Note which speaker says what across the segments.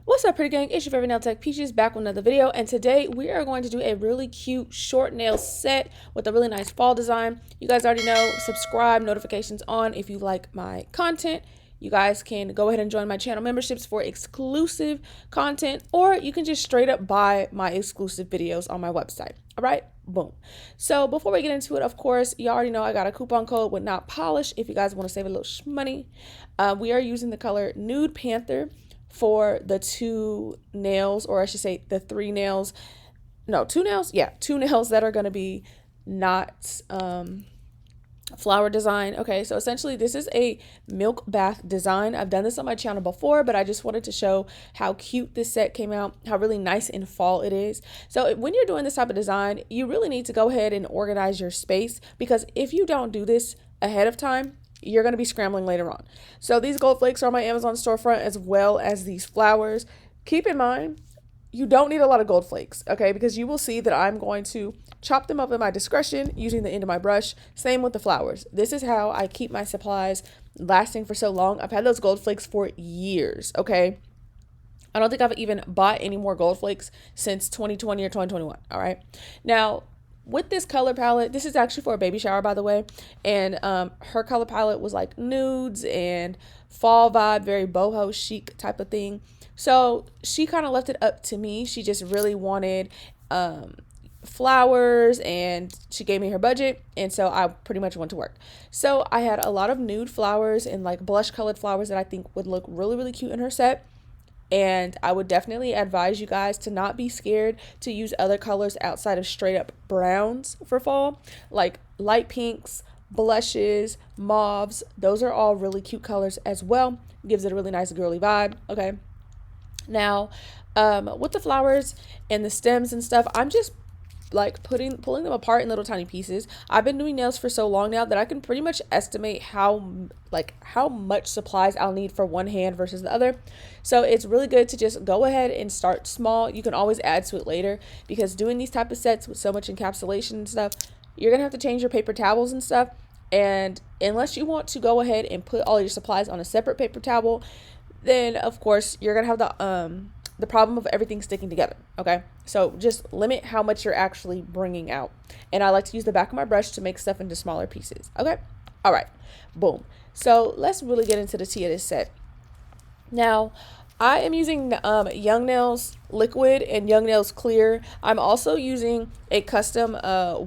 Speaker 1: What's up, pretty gang? It's your favorite nail tech Peaches back with another video, and today we are going to do a really cute short nail set with a really nice fall design. You guys already know, subscribe, notifications on if you like my content. You guys can go ahead and join my channel memberships for exclusive content, or you can just straight up buy my exclusive videos on my website. All right, boom. So before we get into it, of course, you already know I got a coupon code with Not Polish if you guys want to save a little money. We are using the color Nude Panther for the two nails, or I should say the three nails. No, two nails. Yeah, two nails that are going to be not flower design. Okay, so essentially this is a milk bath design. I've done this on my channel before, but I just wanted to show how cute this set came out, how really nice in fall it is. So when you're doing this type of design, you really need to go ahead and organize your space, because if you don't do this ahead of time, you're going to be scrambling later on. So these gold flakes are on my Amazon storefront, as well as these flowers. Keep in mind, you don't need a lot of gold flakes, okay? Because you will see that I'm going to chop them up at my discretion using the end of my brush. Same with the flowers. This is how I keep my supplies lasting for so long. I've had those gold flakes for years, okay? I don't think I've even bought any more gold flakes since 2020 or 2021, all right? Now, with this color palette, this is actually for a baby shower, by the way, and her color palette was like nudes and fall vibe, very boho chic type of thing. So she kind of left it up to me. She just really wanted flowers, and she gave me her budget, and so I pretty much went to work. So I had a lot of nude flowers and like blush colored flowers that I think would look really cute in her set. And I would definitely advise you guys to not be scared to use other colors outside of straight up browns for fall, like light pinks, blushes, mauves. Those are all really cute colors as well. Gives it a really nice girly vibe. Okay. Now, with the flowers and the stems and stuff, I'm just like pulling them apart in little tiny pieces. I've been doing nails for so long now that I can pretty much estimate how much supplies I'll need for one hand versus the other. So it's really good to just go ahead and start small. You can always add to it later, because doing these type of sets with so much encapsulation and stuff, you're gonna have to change your paper towels and stuff. And unless you want to go ahead and put all your supplies on a separate paper towel, then of course you're gonna have the problem of everything sticking together. Okay, so just limit how much you're actually bringing out. And I like to use the back of my brush to make stuff into smaller pieces. Okay, all right, boom. So let's really get into the tea of this set. Now, I am using Young Nails liquid and Young Nails clear. I'm also using a custom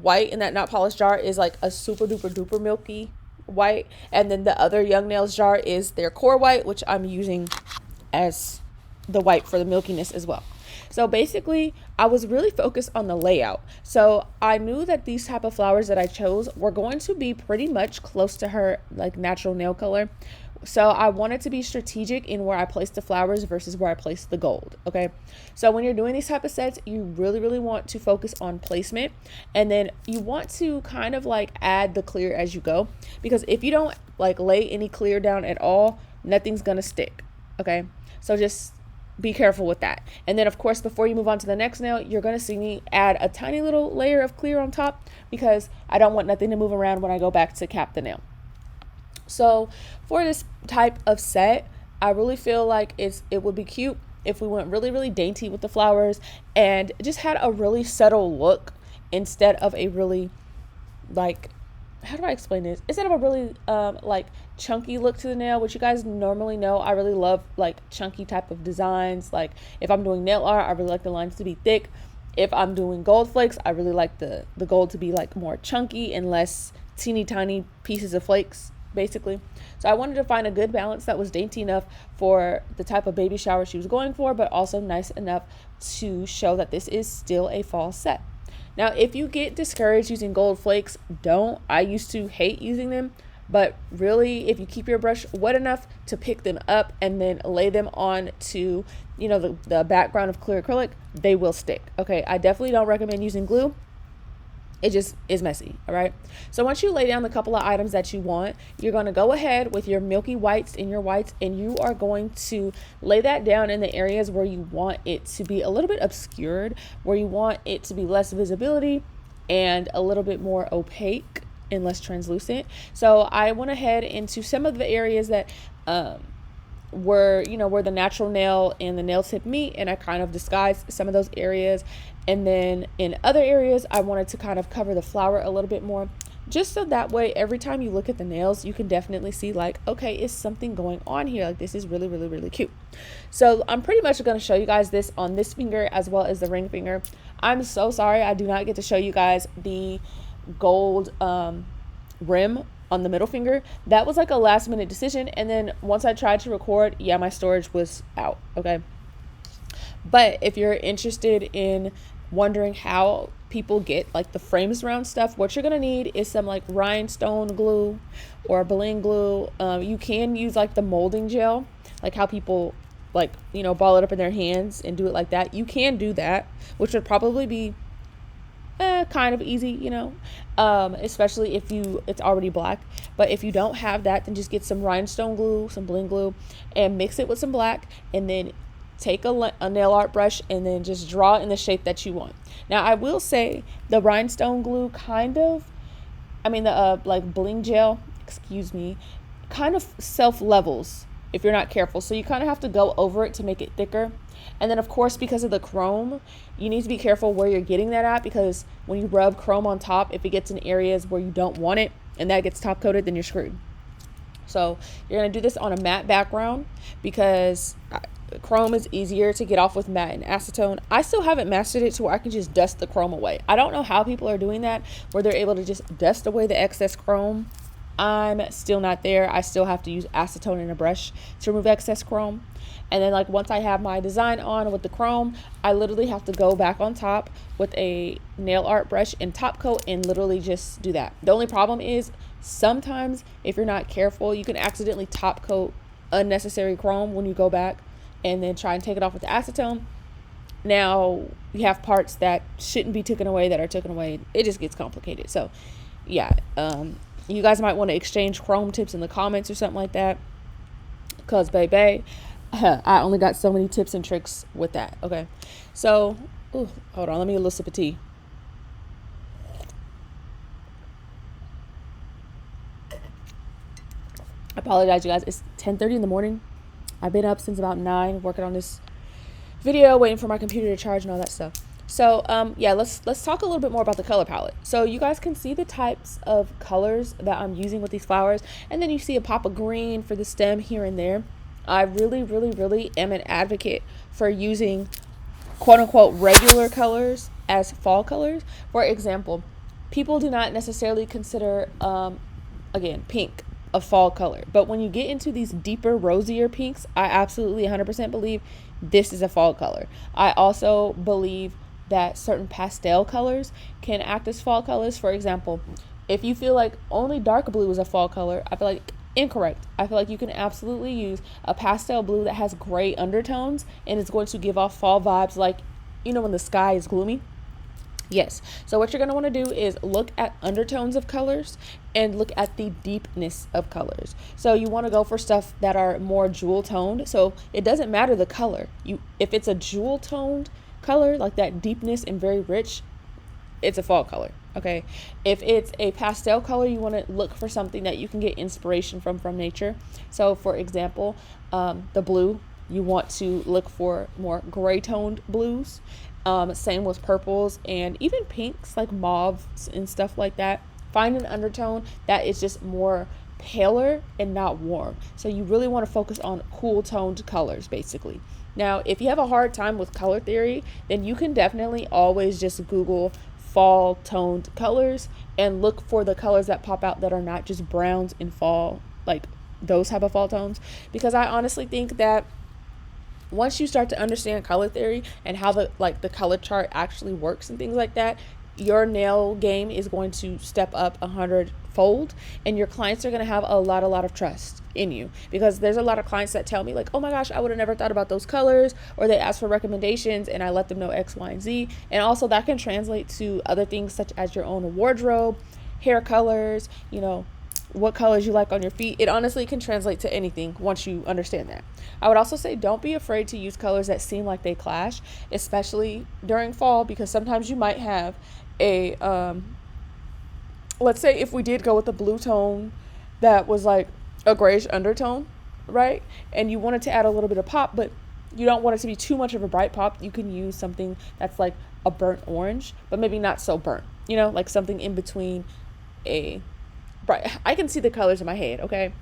Speaker 1: white, and that Not Polished jar is like a super duper duper milky white, and then the other Young Nails jar is their core white, which I'm using as the white for the milkiness as well. So basically, I was really focused on the layout. So I knew that these type of flowers that I chose were going to be pretty much close to her like natural nail color. So I wanted to be strategic in where I placed the flowers versus where I placed the gold. Okay, so when you're doing these type of sets, you really want to focus on placement, and then you want to kind of like add the clear as you go, because if you don't like lay any clear down at all, nothing's gonna stick. Okay, so just be careful with that. And then of course, before you move on to the next nail, you're going to see me add a tiny little layer of clear on top, because I don't want nothing to move around when I go back to cap the nail. So for this type of set, I really feel like it would be cute if we went really dainty with the flowers and just had a really subtle look instead of a really like, how do I explain this? Instead of a really like chunky look to the nail, which you guys normally know, I really love like chunky type of designs. Like if I'm doing nail art, I really like the lines to be thick. If I'm doing gold flakes, I really like the gold to be like more chunky and less teeny tiny pieces of flakes, basically. So I wanted to find a good balance that was dainty enough for the type of baby shower she was going for, but also nice enough to show that this is still a fall set. Now, if you get discouraged using gold flakes, don't. I used to hate using them, but really, if you keep your brush wet enough to pick them up and then lay them on to, you know, the background of clear acrylic, they will stick. Okay, I definitely don't recommend using glue. It just is messy. All right, so once you lay down the couple of items that you want, you're going to go ahead with your milky whites and your whites, and you are going to lay that down in the areas where you want it to be a little bit obscured, where you want it to be less visibility and a little bit more opaque and less translucent. So I went ahead into some of the areas that where, you know, where the natural nail and the nail tip meet, and I kind of disguised some of those areas. And then in other areas, I wanted to kind of cover the flower a little bit more, just so that way every time you look at the nails, you can definitely see like, okay, is something going on here? Like, this is really, really, really cute. So I'm pretty much going to show you guys this on this finger as well as the ring finger. I'm so sorry I do not get to show you guys the gold rim on the middle finger. That was like a last minute decision, and then once I tried to record, yeah, my storage was out. Okay, but if you're interested in wondering how people get like the frames around stuff, what you're gonna need is some like rhinestone glue or bling glue. You can use like the molding gel, like how people like, you know, ball it up in their hands and do it like that. You can do that, which would probably be kind of easy, you know, especially if it's already black. But if you don't have that, then just get some rhinestone glue, some bling glue, and mix it with some black, and then take a nail art brush and then just draw in the shape that you want. Now, I will say the rhinestone glue the like bling gel, excuse me, kind of self levels if you're not careful. So you kind of have to go over it to make it thicker. And then of course, because of the chrome, you need to be careful where you're getting that at, because when you rub chrome on top, if it gets in areas where you don't want it and that gets top coated, then you're screwed. So you're going to do this on a matte background, because chrome is easier to get off with matte and acetone. I still haven't mastered it to where I can just dust the chrome away. I don't know how people are doing that, where they're able to just dust away the excess chrome. I'm still not there. I still have to use acetone and a brush to remove excess chrome. And then like once I have my design on with the chrome, I literally have to go back on top with a nail art brush and top coat and literally just do that. The only problem is sometimes if you're not careful, you can accidentally top coat unnecessary chrome when you go back and then try and take it off with the acetone. Now you have parts that shouldn't be taken away that are taken away. It just gets complicated. So yeah, you guys might want to exchange chrome tips in the comments or something like that, because baby, I only got so many tips and tricks with that. Okay, so hold on, let me get a little sip of tea. I apologize, you guys. It's 10:30 in the morning. I've been up since about 9 working on this video, waiting for my computer to charge and all that stuff. So yeah, let's talk a little bit more about the color palette. So you guys can see the types of colors that I'm using with these flowers, and then you see a pop of green for the stem here and there. I really, really, really am an advocate for using quote unquote regular colors as fall colors. For example, people do not necessarily consider again, pink a fall color, but when you get into these deeper, rosier pinks, I absolutely 100% believe this is a fall color. I also believe that certain pastel colors can act as fall colors. For example, if you feel like only dark blue is a fall color, I feel like incorrect. I feel like you can absolutely use a pastel blue that has gray undertones and it's going to give off fall vibes, like, you know, when the sky is gloomy. Yes. So what you're going to want to do is look at undertones of colors and look at the deepness of colors. So you want to go for stuff that are more jewel toned. So it doesn't matter the color. If it's a jewel toned color, like that deepness and very rich, it's a fall color. Okay. If it's a pastel color, you want to look for something that you can get inspiration from nature. So for example, the blue, you want to look for more gray toned blues. Same with purples and even pinks, like mauves and stuff like that. Find an undertone that is just more paler and not warm. So you really want to focus on cool toned colors, basically. Now, if you have a hard time with color theory, then you can definitely always just Google fall toned colors and look for the colors that pop out that are not just browns and fall, like those type of fall tones. Because I honestly think that once you start to understand color theory and how the color chart actually works and things like that, your nail game is going to step up 100-fold, and your clients are going to have a lot of trust in you. Because there's a lot of clients that tell me like, oh my gosh, I would have never thought about those colors, or they ask for recommendations and I let them know X, Y, and Z. And also that can translate to other things such as your own wardrobe, hair colors, you know, what colors you like on your feet. It honestly can translate to anything once you understand that. I would also say don't be afraid to use colors that seem like they clash, especially during fall, because sometimes you might have a let's say if we did go with a blue tone that was like a grayish undertone, right? And you want it to add a little bit of pop, but you don't want it to be too much of a bright pop. You can use something that's like a burnt orange, but maybe not so burnt, you know, like something in between a bright. I can see the colors in my head, okay?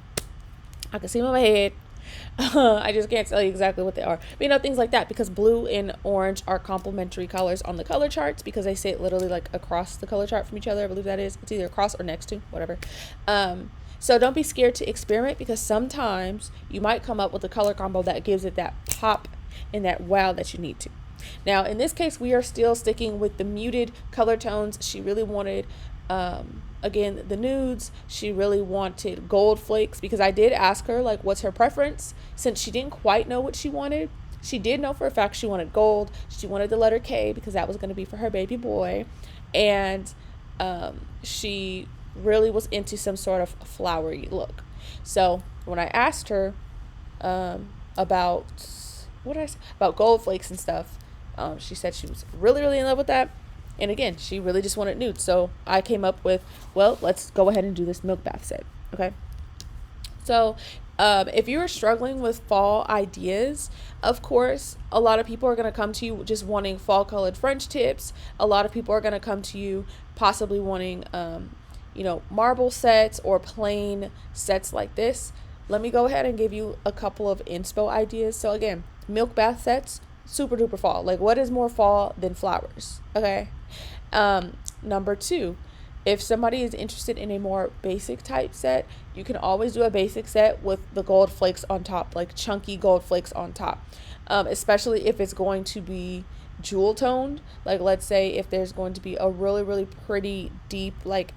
Speaker 1: I can see them in my head. I just can't tell you exactly what they are. But you know, things like that, because blue and orange are complementary colors on the color charts because they sit literally like across the color chart from each other. I believe that is. It's either across or next to, whatever. So don't be scared to experiment, because sometimes you might come up with a color combo that gives it that pop and that wow that you need to. Now, in this case, we are still sticking with the muted color tones. She really wanted, again, the nudes. She really wanted gold flakes, because I did ask her, like, what's her preference, since she didn't quite know what she wanted. She did know for a fact she wanted gold. She wanted the letter K because that was going to be for her baby boy. And she really was into some sort of flowery look. So when I asked her about about gold flakes and stuff, she said she was really, really in love with that. And again, she really just wanted nude. So I came up with, well, let's go ahead and do this milk bath set. Okay. So if you're struggling with fall ideas, of course, a lot of people are going to come to you just wanting fall colored French tips. A lot of people are going to come to you possibly wanting, you know, marble sets or plain sets like this. Let me go ahead and give you a couple of inspo ideas. So again, milk bath sets, super duper fall. Like, what is more fall than flowers? Okay. Number two, if somebody is interested in a more basic type set, you can always do a basic set with the gold flakes on top, like chunky gold flakes on top. Especially if it's going to be jewel toned. Like, let's say if there's going to be a really, really pretty deep, like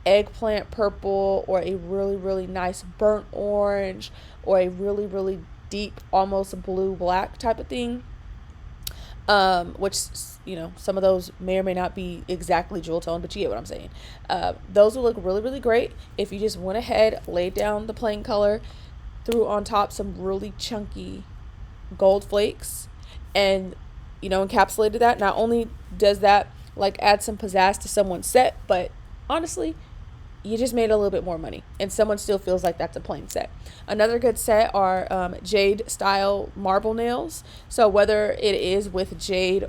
Speaker 1: eggplant purple, or a really, really nice burnt orange, or a really, really deep, almost blue black type of thing. Which, you know, some of those may or may not be exactly jewel tone, but you get what I'm saying. Those will look really, really great if you just went ahead, laid down the plain color, threw on top some really chunky gold flakes, and, you know, encapsulated that. Not only does that like add some pizzazz to someone's set, but honestly, you just made a little bit more money, and someone still feels like that's a plain set. Another good set are jade style marble nails. So whether it is with jade,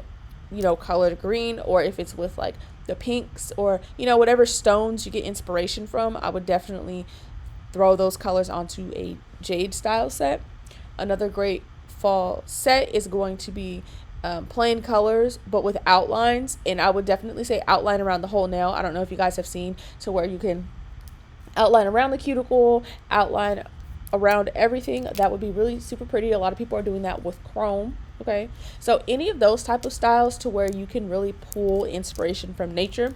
Speaker 1: you know, colored green, or if it's with like the pinks, or, you know, whatever stones you get inspiration from, I would definitely throw those colors onto a jade style set. Another great fall set is going to be plain colors but with outlines, and I would definitely say outline around the whole nail. I don't know if you guys have seen to where you can outline around the cuticle, outline around everything. That would be really super pretty. A lot of people are doing that with chrome. Okay, so any of those type of styles to where you can really pull inspiration from nature,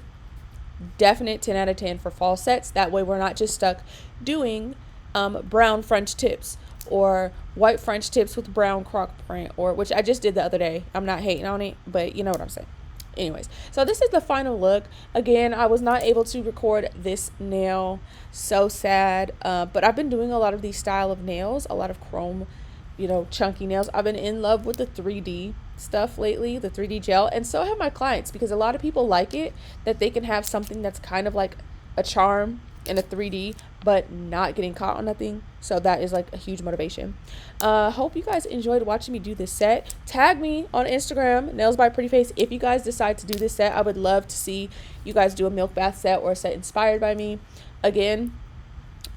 Speaker 1: definite 10 out of 10 for fall sets. That way we're not just stuck doing brown French tips or white French tips with brown croc print, or which I just did the other day. I'm not hating on it, but you know what I'm saying. Anyways, so this is the final look. Again, I was not able to record this nail, so sad, but I've been doing a lot of these style of nails, a lot of chrome, you know, chunky nails. I've been in love with the 3D stuff lately, the 3D gel, and so have my clients, because a lot of people like it, that they can have something that's kind of like a charm in a 3D but not getting caught on nothing. So that is like a huge motivation. Hope you guys enjoyed watching me do this set. Tag me on Instagram, Nailsbyprettyface, if you guys decide to do this set. I would love to see you guys do a milk bath set or a set inspired by me. Again,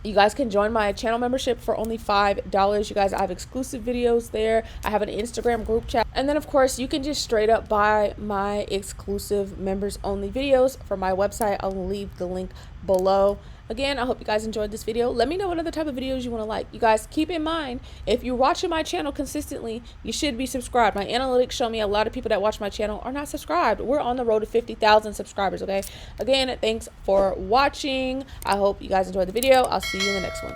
Speaker 1: you guys can join my channel membership for only $5. You guys, I have exclusive videos there. I have an Instagram group chat. And then, of course, you can just straight up buy my exclusive members only videos from my website. I'll leave the link below. Again, I hope you guys enjoyed this video. Let me know what other type of videos you want to like. You guys, keep in mind, if you're watching my channel consistently, you should be subscribed. My analytics show me a lot of people that watch my channel are not subscribed. We're on the road to 50,000 subscribers, okay? Again, thanks for watching. I hope you guys enjoyed the video. I'll see you in the next one.